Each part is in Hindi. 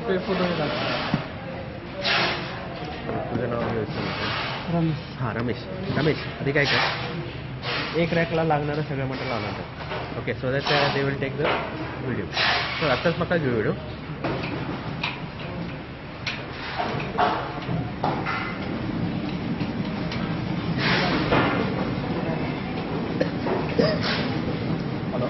पे फोटो तुझं नाव रमेश. हां रमेश. रमेश आधी काय कर, एक रॅकला लागणारं सगळं मटेरियल आणून टाक. Okay, so that they will take the video. तर आत्ताच नका घेऊ video. Hello.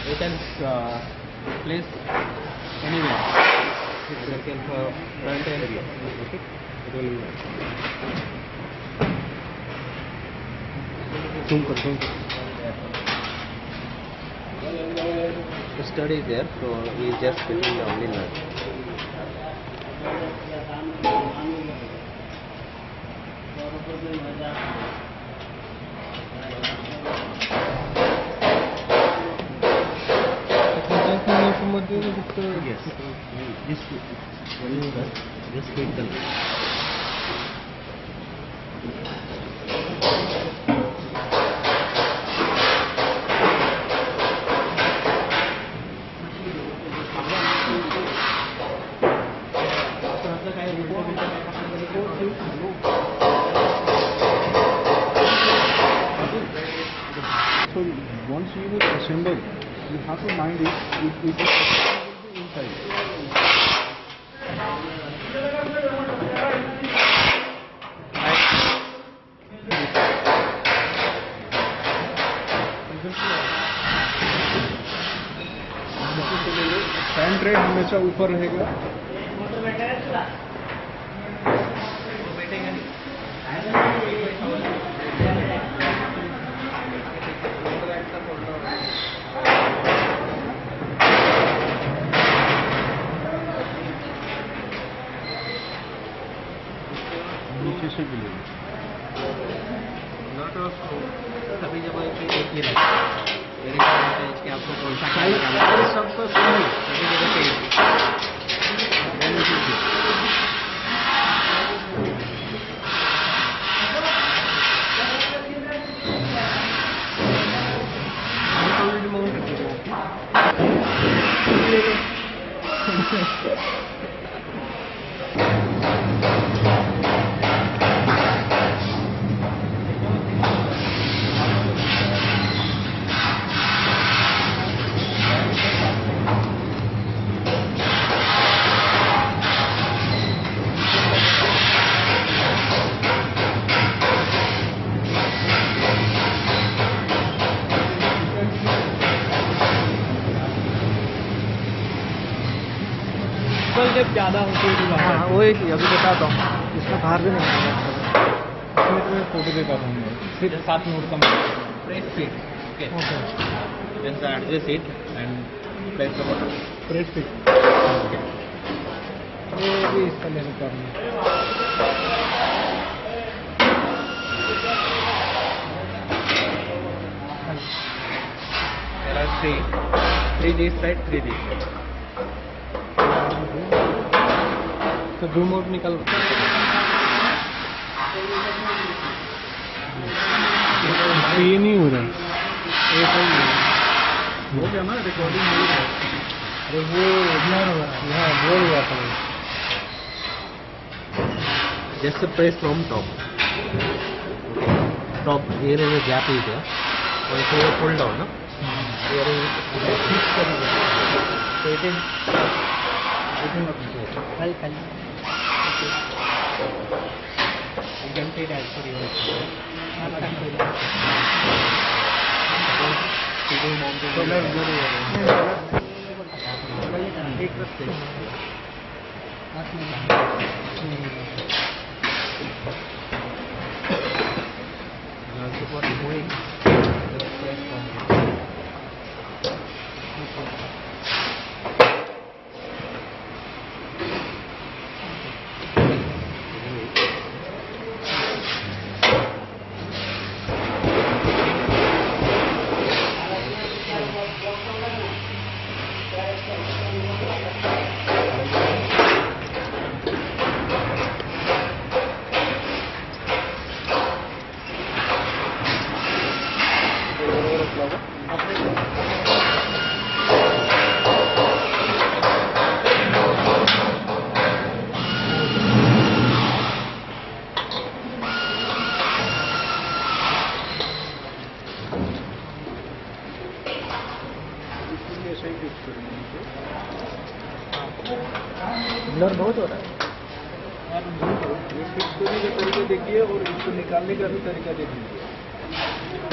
You can place anywhere. You can front area. Okay. It will zoom कर. The stud is there, so he is just fitting the only nut. Yes. Just fit the nut. So once you will assemble, you have to mind it will be inside. Fan tray हमेशा ऊपर रहेगा. नीचे से भी लेंगे. नॉट ऑफ सभी जगह एक ही रहता है. इसके आपको कौन सा सब तो सभी जगह पे जब ज़्यादा होती है. हाँ वो एक अभी बताता हूँ, इसमें बाहर भी नहीं आएगा. इसमें फोटो देता हूँ फिर साथ में उसका press fit. Okay. Just adjust it and press the button. Press fit. Okay. ये भी इसका लेने का है. There are three this side, three this side. तो जूम आउट निकल. ये नहीं हो रहा. ये सही हो गया ना, रिकॉर्डिंग नहीं है. अरे वो इग्नोर हो रहा है. हाँ बोल हुआ था. Just press from top. Okay. Top. Here is a gap is there. So if you pull down, no? Here is so it is. कल You can take as per your बहुत हो रहा है। ये फिक्स करने का तरीका देखिए और इसको निकालने का भी तरीका देखिए।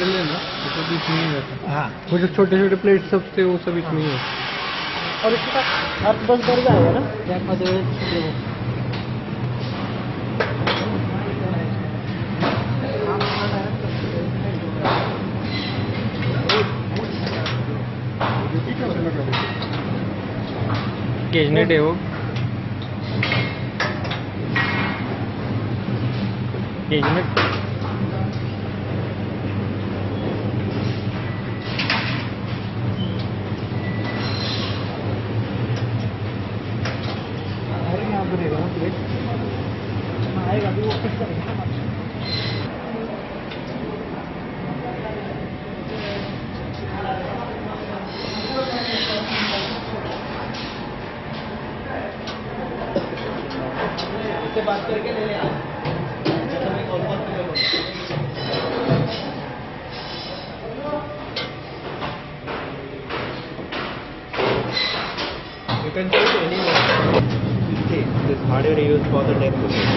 लेना तो बीच में ही रहता। हाँ, वो जो छोटे छोटे प्लेट सब थे वो सब इसमें ही है। और इसके पास आप बस भर जाएगा ना बैग में देवे केजनेट है वो। केजनेट यहाँ पर रहेगा ना प्लेट आएगा भी वो फिक्स करेगा ना। इससे बात करके ले ले आप। You can choose anywhere. See, this hardware used for the deck cooking.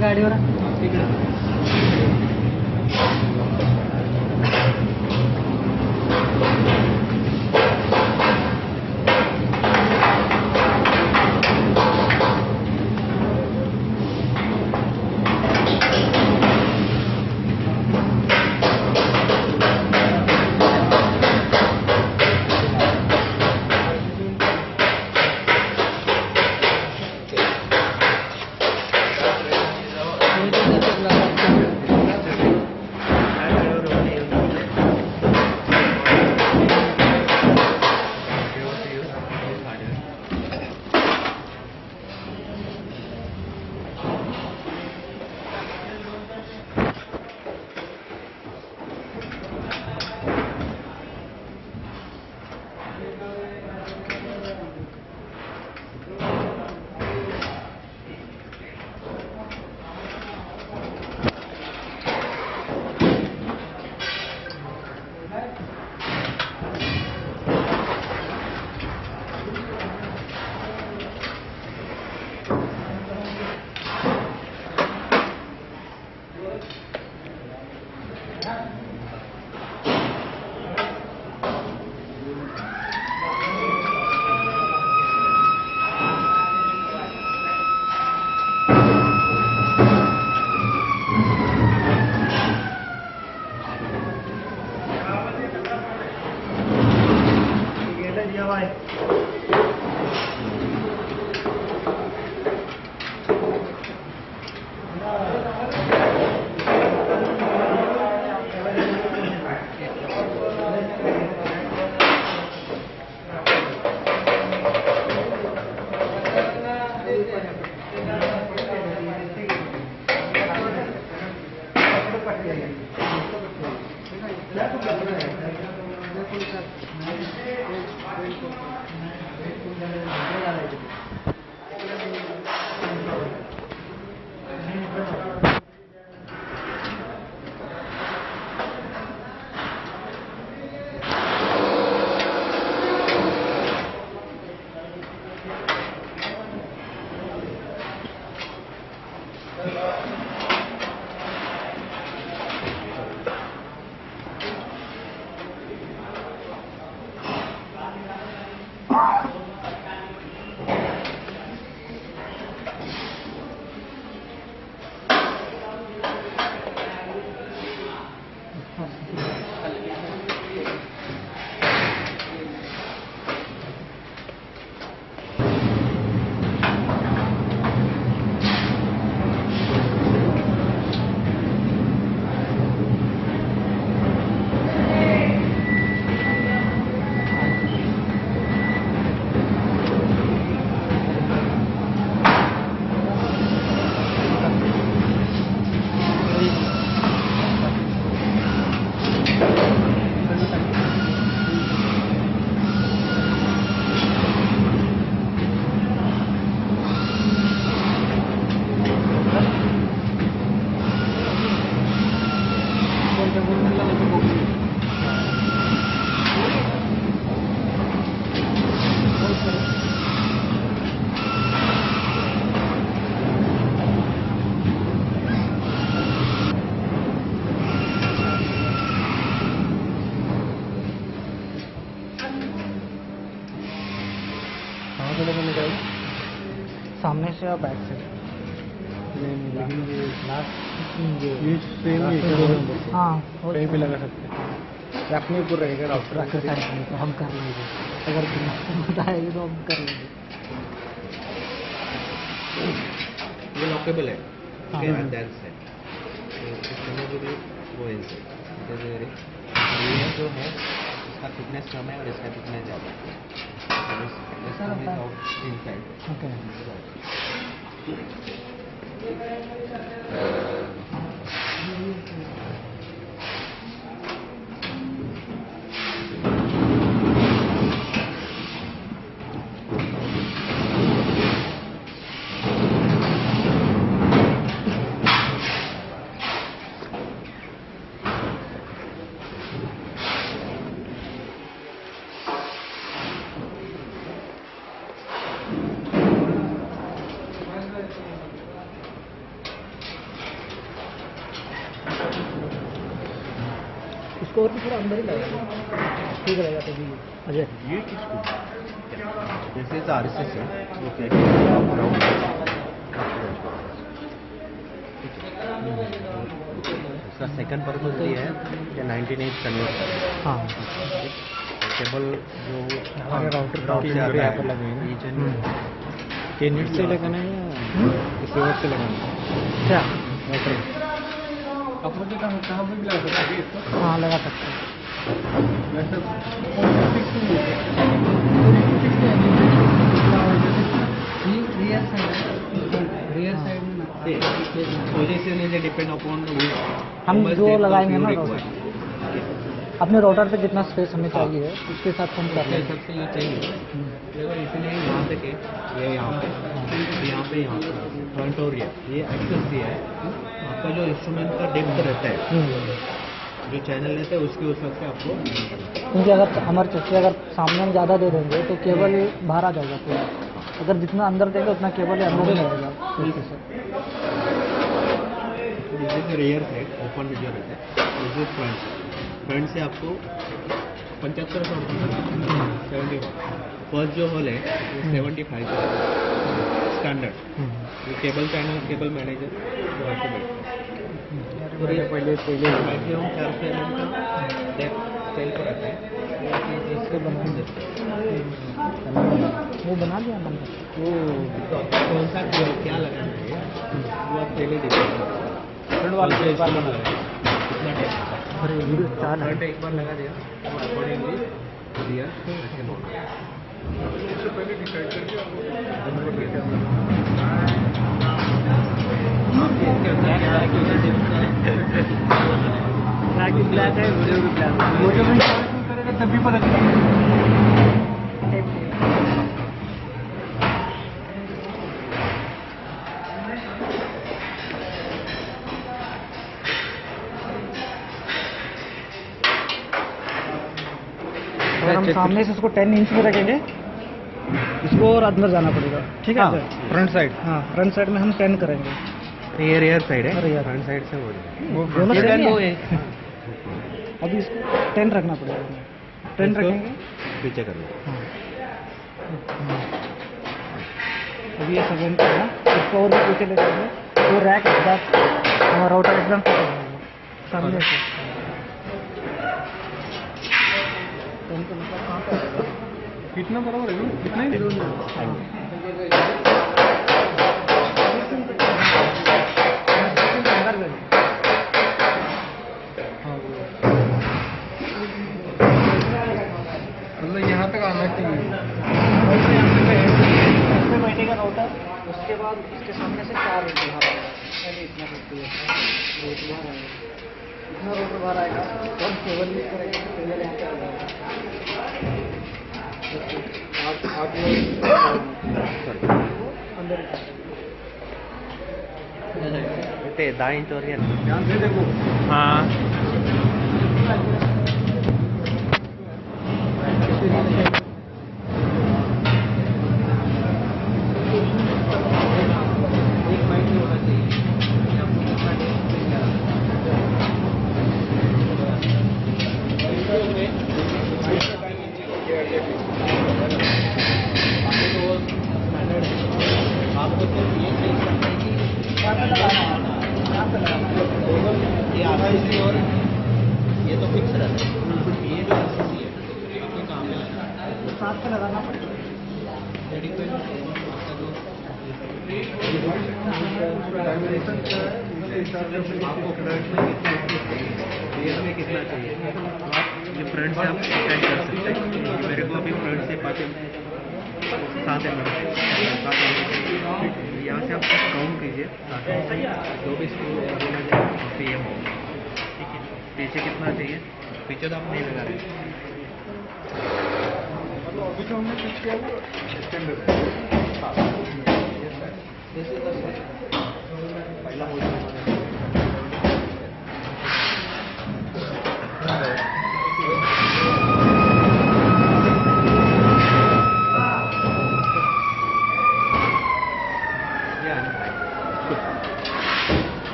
गाडीवर सामने से या बैक से? लेकिन ये ये सेम ही है। हाँ कहीं भी लगा सकते हैं, अपने ऊपर रहेगा डॉक्टर। एक्सरसाइज में तो हम कर लेंगे, अगर तुम बताएगी तो हम कर लेंगे। ये लॉकेबल है, हाँ। ये दैट से इसमें जो भी वो इनसे ये जो है इसका थिकनेस कम है और इसका थिकनेस ज़्यादा है। Inside okay. इसको और भी थोड़ा अंदर ही लगेगा, ठीक रहेगा तो भी। अजय ये किसको दिस इज आरएसएस है, ओके। इसका सेकंड पर्पज ये है कि 19 कन्वर्ट करें। हाँ केबल जो हमारे राउटर से यहाँ आता पर है लगे हैं ना। रीजन ये नेट से लगाना है या रिसीवर से लगाना है? क्या? राउटर अपने के कहाँ कहाँ पर भी लगा सकते हैं इसको? हाँ लगा सकते हैं। वैसे रियर साइड में पोजीशन इज डिपेंड अपॉन हम जो लगाएंगे ना राउटर, अपने राउटर पे जितना स्पेस हमें चाहिए उसके हिसाब से हम कर लेंगे। सबसे ये चाहिए देखो, इसलिए यहाँ तक है, ये यहाँ पे यहाँ पे फ्रंट और ये एक्सेस दिया है। आपका जो इंस्ट्रूमेंट का डेप्थ रहता है, जो चैनल रहता है उसके हिसाब से आपको, क्योंकि अगर हमारे चक्के अगर सामने हम ज़्यादा दे देंगे तो केबल बाहर आ जाएगा पूरा। अगर जितना अंदर देंगे उतना केबल अंदर ही रहेगा सेफ्टी से। रेयर साइड ओपन जो रहता है, दिस इज फ्रंट से आपको 75 75 फर्स्ट जो होल है वो 75 स्टैंडर्ड। ये केबल चैनल केबल मैनेजर जो आपको बैठता है, पहले मैक्सिमम 400 mm का डेप्थ सेल को रहता है। इसके बना वो बना दिया हमने। वो कौन सा क्या लगाना है वो आप पहले देखिए। फ्रंट वाले एक बार बना रहे कितना डेप्थ, अरे वीडियो चाल है। फ्रंट एक बार लगा दिया और अकॉर्डिंगली दिया ऐसे मोड़ पहले डिसाइड करके ब्लैक है, वीडियो भी ब्लैक है। वो जब करेगा तभी पता चलेगा। अगर हम सामने से उसको 10 इंच में रखेंगे, इसको और अंदर जाना पड़ेगा, ठीक है? फ्रंट साइड हाँ फ्रंट साइड में हम 10 करेंगे। ये रेयर साइड है, rear। फ्रंट साइड से वो दोनों ये same ही वो है। है। अभी इसको 10 रखना पड़ेगा, 10 इसको रखेंगे। पीछे कर लो। हाँ। अभी ये 7 है ना, इसको और भी पीछे ले जाएंगे तो रैक बस हमारा राउटर एकदम फिट हो जाएगा सामने से। 10 का मतलब कहाँ पे आएगा? कितना बराबर है? कितना ही मतलब यहाँ तक आना चाहिए। इसमें बैठेगा राउटर, उसके बाद इसके सामने से 4 रोटर बाहर आएगा। पहले इतना रोटर बाहर आएगा, इतना रोटर बाहर आएगा और केबल यूज करेंगे तो केबल यहाँ पे आ जाएगा। अंदर ते 10 इंच और ये ध्यान से देखो। हाँ आपको ये RCC और ये तो फिक्स रहता है, ये जो RCC है आपको कहाँ पे लगाना है? तो साथ में लगाना पड़ेगा। ये डिपेंड आपका जो आपको फ्रंट में कितना चाहिए, रियर में कितना चाहिए, तो आप ये फ्रंट से आप डिसाइड कर सकते हैं। मेरे को अभी फ्रंट से 7 mm यहाँ से आप काउंट कीजिए, जो भी स्क्रू बोला जाए वहाँ पे ये हो, ठीक है। पीछे कितना चाहिए, पीछे तो आप नहीं लगा रहे, अभी जो हमने पिच किया वो एक्सटेंडर पहला पोजीशन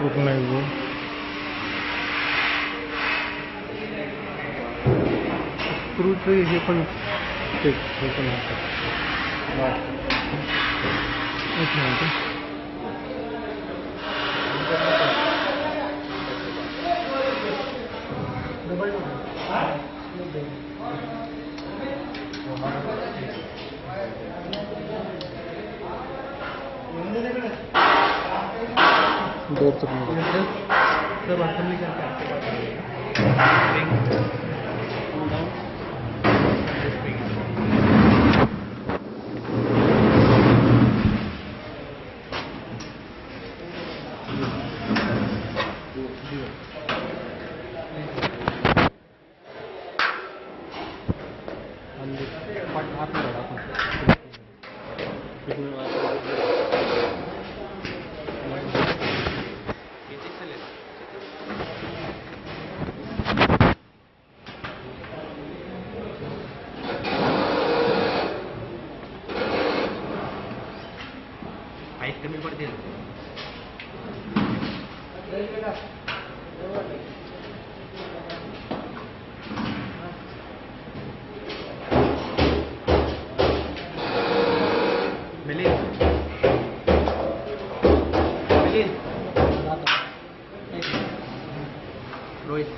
रुकना ही वो स्क्रूचं हे पण ठीक हे पण एक मिनिट दूर तक नहीं सब असेंबली करके आपके पास हाथ में लगा हाइट कमी पड़ती है। मिलिंद रोहित